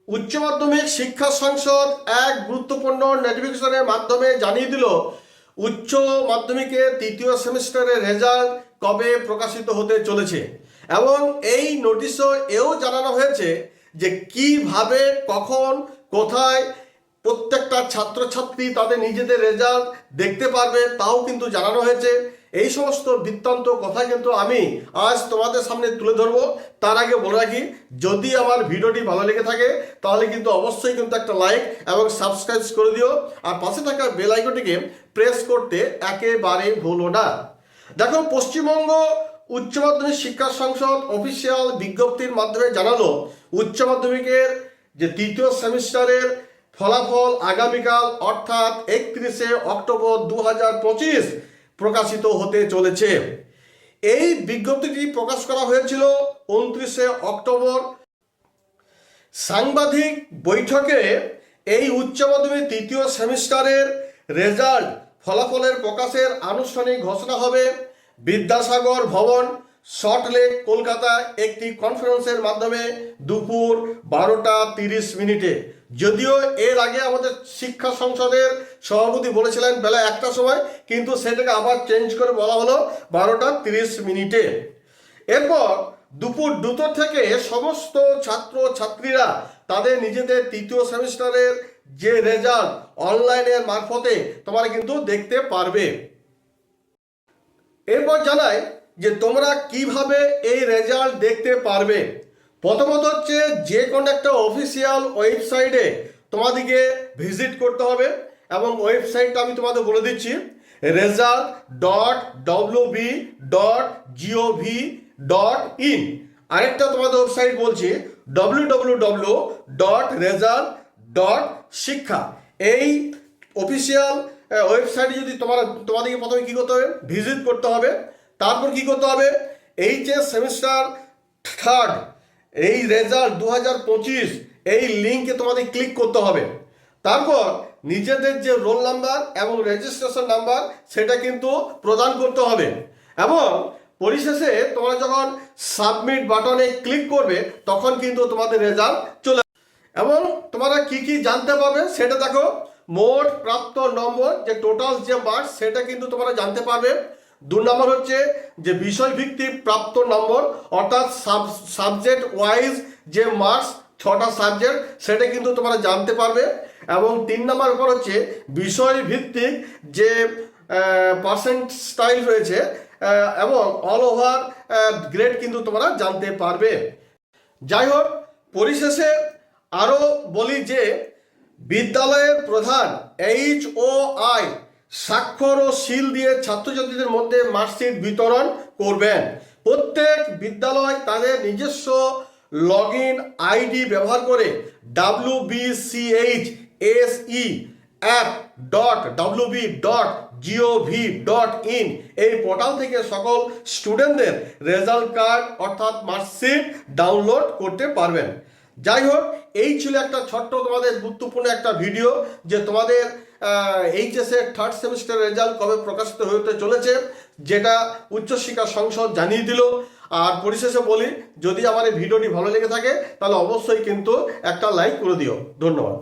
উচ্চ মাধ্যমিক শিক্ষা সংসদ এক গুরুত্বপূর্ণ নোটিফিকেশনের মাধ্যমে জানিয়ে দিল উচ্চ মাধ্যমিকের তৃতীয় সেমিস্টারের রেজাল্ট কবে প্রকাশিত হতে চলেছে। এবং এই নোটিশও এও জানানো হয়েছে যে কিভাবে, কখন, কোথায় প্রত্যেকটা ছাত্রছাত্রী তাদের নিজেদের রেজাল্ট দেখতে পারবে তাও কিন্তু জানানো হয়েছে। এই সমস্ত বৃত্তান্ত কথা কিন্তু আমি আজ তোমাদের সামনে তুলে ধরবো। তার আগে বলে রাখি, যদি আমার ভিডিওটি ভালো লেগে থাকে তাহলে কিন্তু অবশ্যই কিন্তু একটা লাইক এবং সাবস্ক্রাইব করে দিও, আর পাশে থাকা বেল আইকনটিকে প্রেস করতে একেবারে ভুলো না। দেখো, পশ্চিমবঙ্গ উচ্চ মাধ্যমিক শিক্ষা সংসদ অফিসিয়াল বিজ্ঞপ্তির মাধ্যমে জানালো উচ্চ মাধ্যমিকের যে তৃতীয় সেমিস্টারের ফলাফল আগামীকাল অর্থাৎ 31শে অক্টোবর 2025 প্রকাশিত হতে চলেছে। এই বিজ্ঞপ্তিটি প্রকাশ করা হয়েছিল 29শে অক্টোবর। সাংবাদিক বৈঠকে এই উচ্চ মাধ্যমিক তৃতীয় সেমিস্টারের রেজাল্ট ফলাফলের প্রকাশের আনুষ্ঠানিক ঘোষণা হবে বিদ্যাসাগর ভবন, সল্টলেক, কলকাতায় একটি কনফারেন্সের মাধ্যমে দুপুর 12:30। যদিও এর আগে আমাদের শিক্ষা সংসদের সভাপতি বলেছিলেন বেলা 1টার সময়, কিন্তু সেটাকে আবার চেঞ্জ করে বলা হলো 12:30। এরপর দুপুর 2টো থেকে সমস্ত ছাত্র ছাত্রীরা তাদের নিজেদের তৃতীয় সেমিস্টারের যে রেজাল্ট অনলাইনের মারফতে তোমরা কিন্তু দেখতে পারবে। এরপর জানাই যে তোমরা কিভাবে এই রেজাল্ট দেখতে পারবে। প্রথমত হচ্ছে যে কোনো একটা অফিসিয়াল ওয়েবসাইটে তোমাদেরকে ভিজিট করতে হবে, এবং ওয়েবসাইটটা আমি তোমাদের বলে দিচ্ছি, result.wb.gov.in। আরেকটা তোমাদের ওয়েবসাইট বলছি www.result.শিক্ষা। এই অফিসিয়াল ওয়েবসাইটে যদি তোমাদেরকে প্রথমে কী করতে হবে, ভিজিট করতে হবে। তারপর কি করতে হবে, এইচএস সেমিস্টার থার্ড এই রেজাল্ট 2025 এই লিঙ্কে তোমাদের ক্লিক করতে হবে। তারপর নিজেদের যে রোল নাম্বার এবং রেজিস্ট্রেশন নাম্বার সেটা কিন্তু প্রদান করতে হবে, এবং পরিশেষে তোমরা যখন সাবমিট বাটনে ক্লিক করবে তখন কিন্তু তোমাদের রেজাল্ট চলে। এবং তোমরা কি কি জানতে পারবে সেটা দেখো, মোট প্রাপ্ত নম্বর যে টোটাল যে মার্কস সেটা কিন্তু তোমরা জানতে পারবে। 2 নম্বর হচ্ছে যে বিষয়ভিত্তিক প্রাপ্ত নম্বর, অর্থাৎ সাবজেক্ট ওয়াইজ যে মার্কস 6টা সাবজেক্ট সেটা কিন্তু তোমরা জানতে পারবে। এবং 3 নম্বর ব্যাপার হচ্ছে বিষয়ভিত্তিক যে পার্সেন্টাইল রয়েছে এবং অল ওভার গ্রেড কিন্তু তোমরা জানতে পারবে। যাই হোক, পরিশেষে আরও বলি যে বিদ্যালয়ের প্রধান HOI স্বাক্ষর ও সিল দিয়ে ছাত্রছাত্রীদের মধ্যে মার্কশিট বিতরণ করবেন। প্রত্যেক বিদ্যালয় তাদের নিজস্ব লগ ইন আইডি ব্যবহার করে wbchapp.wb.gov.in এই পোর্টাল থেকে সকল স্টুডেন্টদের রেজাল্ট কার্ড অর্থাৎ মার্কশিট ডাউনলোড করতে পারবেন। যাই হোক, এই ছিল একটা ছোট্ট তোমাদের গুরুত্বপূর্ণ একটা ভিডিও যে তোমাদের এইচএসের থার্ড সেমিস্টার রেজাল্ট কবে প্রকাশিত হতে চলেছে, যেটা উচ্চশিক্ষা সংসদ জানিয়ে দিল। আর পরিশেষে বলি, যদি আমার এই ভিডিওটি ভালো লেগে থাকে তাহলে অবশ্যই কিন্তু একটা লাইক করে দিও। ধন্যবাদ।